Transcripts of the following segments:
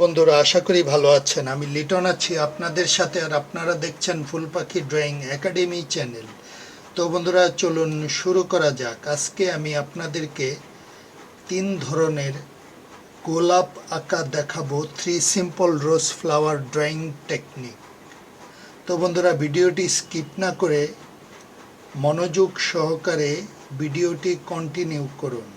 বন্ধুরা, আশা করি ভালো আছেন। আমি লিটন আছি আপনাদের সাথে, আর আপনারা দেখছেন ফুল পাখি ড্রয়িং একাডেমি চ্যানেল। তো বন্ধুরা, চলুন শুরু করা যাক। আজকে আমি আপনাদেরকে 3 ধরনের গোলাপ আঁকা দেখাবো, 3 সিম্পল রোজ ফ্লাওয়ার ড্রয়িং টেকনিক। তো বন্ধুরা, ভিডিওটি স্কিপ না করে মনোযোগ সহকারে ভিডিওটি কন্টিনিউ করুন।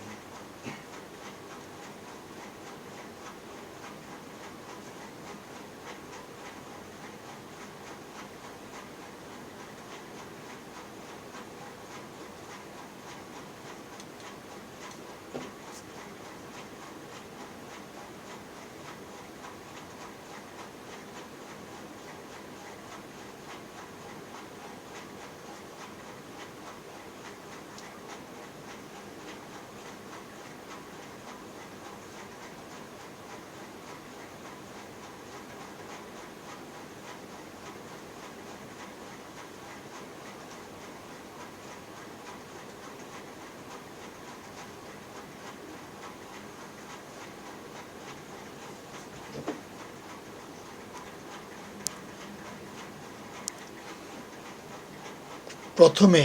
প্রথমে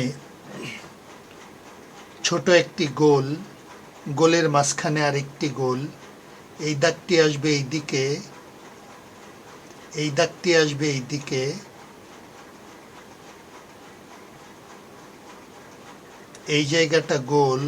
ছোট একটি গোল, গোলের মাঝখানে আরেকটি গোল, এই দাগটি আসবে এই দিকে, এই দাগটি আসবে এই দিকে, এই জায়গাটা গোল,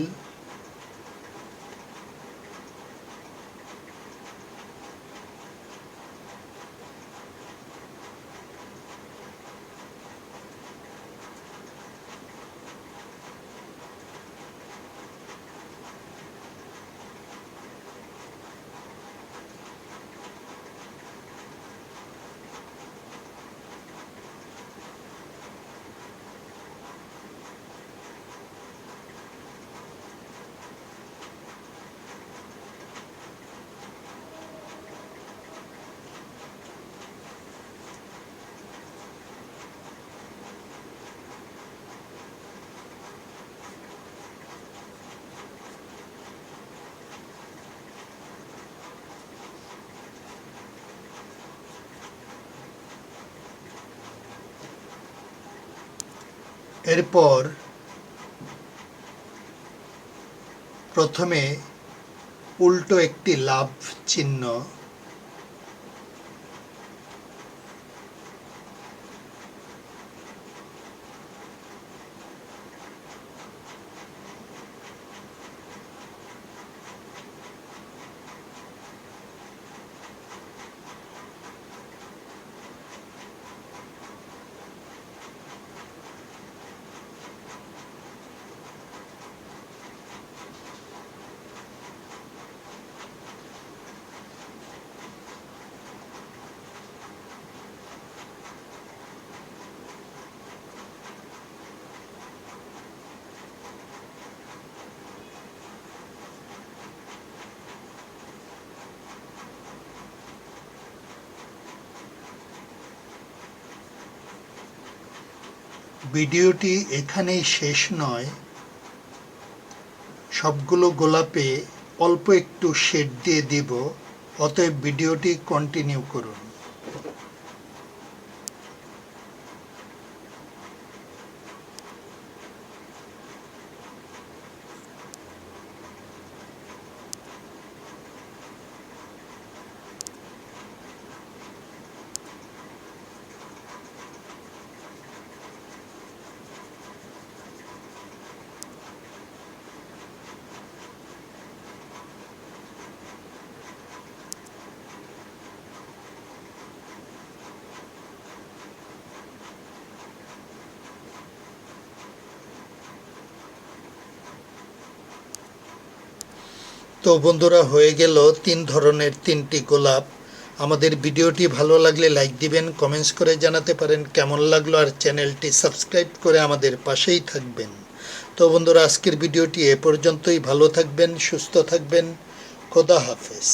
এরপর প্রথমে উল্টো একটি লাভ চিহ্ন, ভিডিওটি এখানেই শেষ নয়। সবগুলো গোলাপে অল্প একটু শেড দিয়ে দিব, অতএব ভিডিওটি কন্টিনিউ করুন। তো বন্ধুরা, হয়ে গেল 3 ধরনের 3টি গোলাপ। আমাদের ভিডিওটি ভালো লাগলে লাইক দিবেন, কমেন্টস করে জানাতে পারেন কেমন লাগলো, আর চ্যানেলটি সাবস্ক্রাইব করে আমাদের পাশেই থাকবেন। তো বন্ধুরা, আজকের ভিডিওটি এ পর্যন্তই। ভালো থাকবেন, সুস্থ থাকবেন, খোদা হাফেজ।